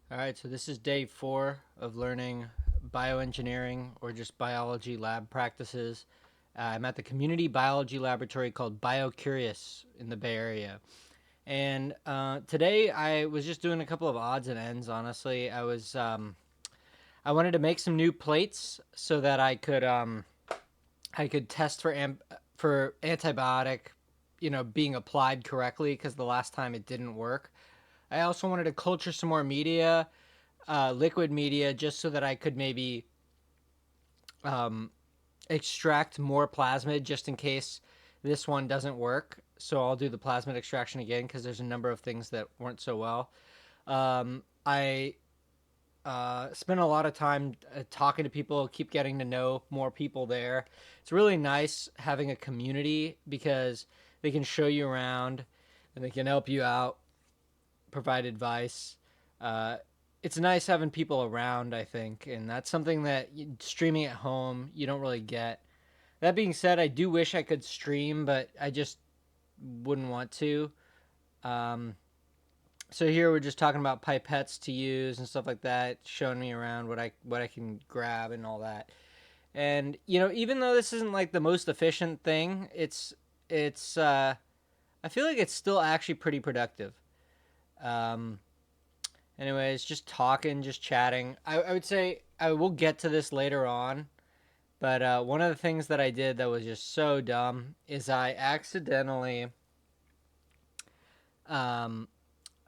All right, so this is day 4 of learning bioengineering or just biology lab practices. I'm at the community biology laboratory called BioCurious in the Bay Area. And today I was just doing a couple of odds and ends, honestly. I wanted to make some new plates so that I could test for antibiotic, being applied correctly because the last time it didn't work. I also wanted to culture some more media, liquid media, just so that I could maybe um, extract more plasmid just in case this one doesn't work. So I'll do the plasmid extraction again because there's a number of things that weren't so well. I spent a lot of time talking to people, keep getting to know more people there. It's really nice having a community because they can show you around and they can help you out, provide advice. Uh, it's nice having people around, I think, and that's something that streaming at home you don't really get. That being said, I do wish I could stream, but I just wouldn't want to. Um, so here we're just talking about pipettes to use and stuff like that, showing me around what I can grab and all that. And even though this isn't like the most efficient thing, it's I feel like it's still actually pretty productive. Um, Anyways, just talking, just chatting. I would say I will get to this later on, but one of the things that I did that was just so dumb is um,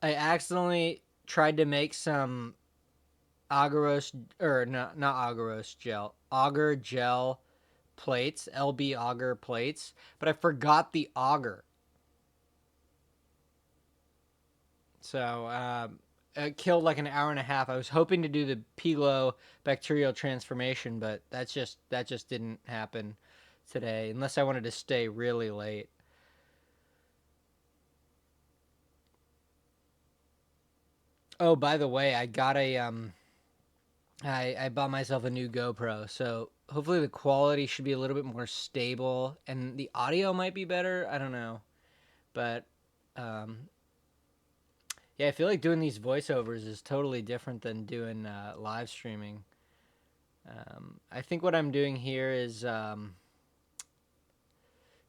I accidentally tried to make some agarose or not agarose gel, agar gel plates, LB agar plates, but I forgot the agar. So it killed like an hour and a half. I was hoping to do the Pilo bacterial transformation, but that just didn't happen today unless I wanted to stay really late. Oh, by the way, I bought myself a new GoPro, so hopefully the quality should be a little bit more stable and the audio might be better. I don't know, but um, yeah, I feel like doing these voiceovers is totally different than doing live streaming. I think what I'm doing here is,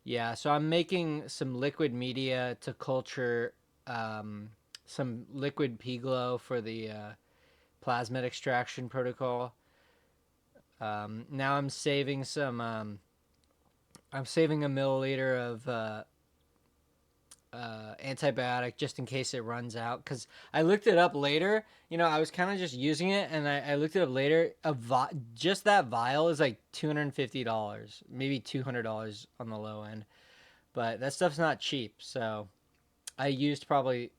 yeah, so I'm making some liquid media to culture um, some liquid pea glow for the plasmid extraction protocol. Now I'm saving a milliliter of antibiotic just in case it runs out. Because I looked it up later. I was kind of just using it, and I looked it up later. Just that vial is like $250, maybe $200 on the low end. But that stuff's not cheap. So I used probably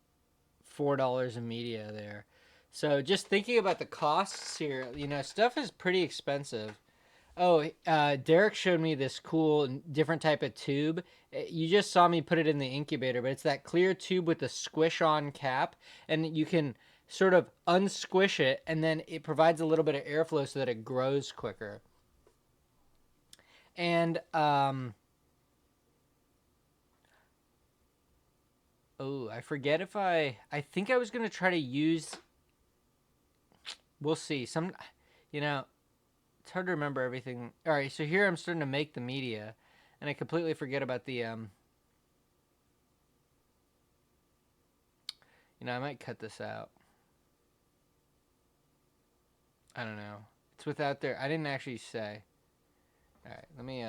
$4 in media there. So just thinking about the costs here, stuff is pretty expensive. Oh, Derek showed me this cool different type of tube. You just saw me put it in the incubator, but it's that clear tube with the squish on cap, and you can sort of unsquish it, and then it provides a little bit of airflow so that it grows quicker. And oh, I forget if I think I was gonna try to use. We'll see. You know, it's hard to remember everything. All right, so here I'm starting to make the media, and I completely forget about the. I might cut this out. I don't know. It's without there. I didn't actually say. All right, let me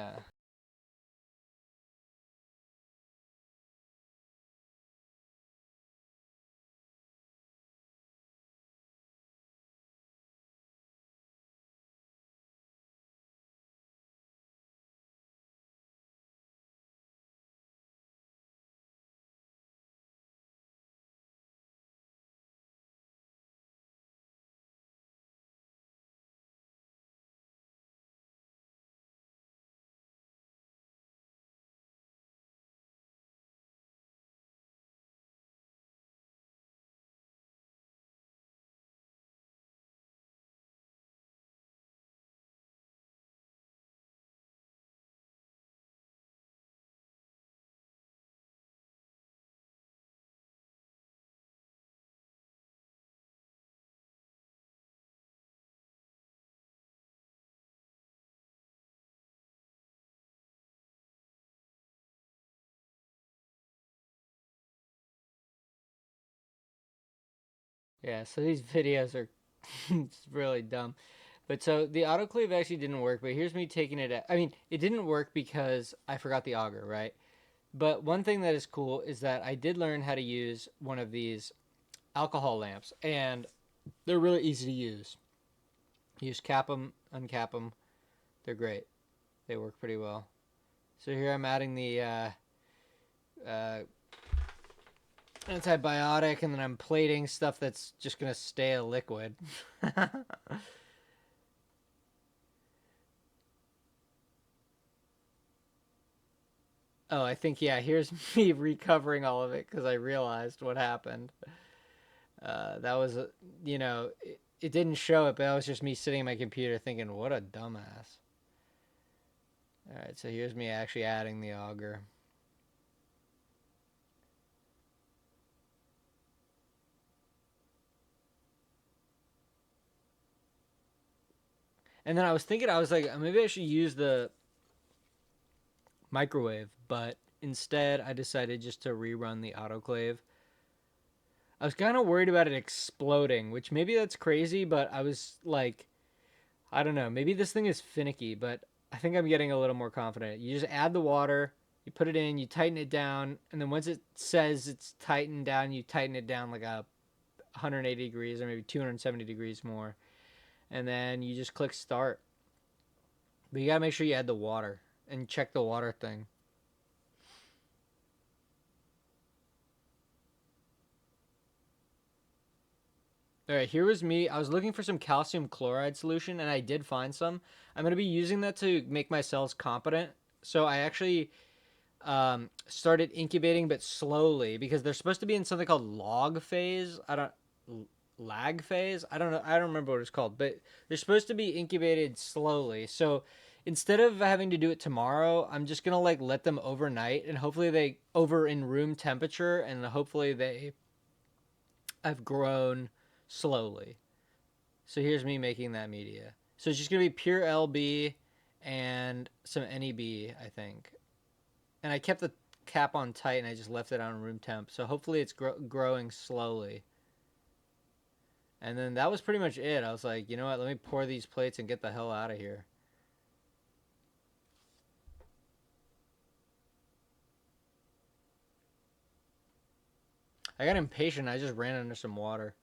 Yeah, so these videos are it's really dumb. But so the autoclave actually didn't work, but here's me taking it I mean, it didn't work because I forgot the auger, right? But one thing that is cool is that I did learn how to use one of these alcohol lamps, and they're really easy to use. You just cap them, uncap them. They're great. They work pretty well. So here I'm adding the uh, antibiotic, and then I'm plating stuff that's just gonna stay a liquid. Oh, I think yeah. Here's me recovering all of it because I realized what happened. That was, it didn't show it, but that was just me sitting at my computer thinking, "What a dumbass." All right, so here's me actually adding the auger, and then I was thinking, I was like, maybe I should use the microwave, but instead I decided just to rerun the autoclave. I was kind of worried about it exploding, which maybe that's crazy, but I was like, I don't know. Maybe this thing is finicky, but I think I'm getting a little more confident. You just add the water, you put it in, you tighten it down, and then once it says it's tightened down, you tighten it down like a 180 degrees or maybe 270 degrees more, and then you just click start. But you gotta make sure you add the water and check the water thing. All right, here was me. I was looking for some calcium chloride solution, and I did find some. I'm gonna be using that to make my cells competent. So I actually started incubating, but slowly because they're supposed to be in something called log phase. I don't lag phase. I don't know. I don't remember what it's called, but they're supposed to be incubated slowly. So instead of having to do it tomorrow, I'm just gonna like let them overnight, and hopefully they over in room temperature, and hopefully they have grown slowly. So here's me making that media. So it's just gonna be pure LB and some NEB, I think. And I kept the cap on tight and I just left it on room temp. So hopefully it's growing slowly. And then that was pretty much it. I was like, you know what? Let me pour these plates and get the hell out of here. I got impatient. I just ran under some water.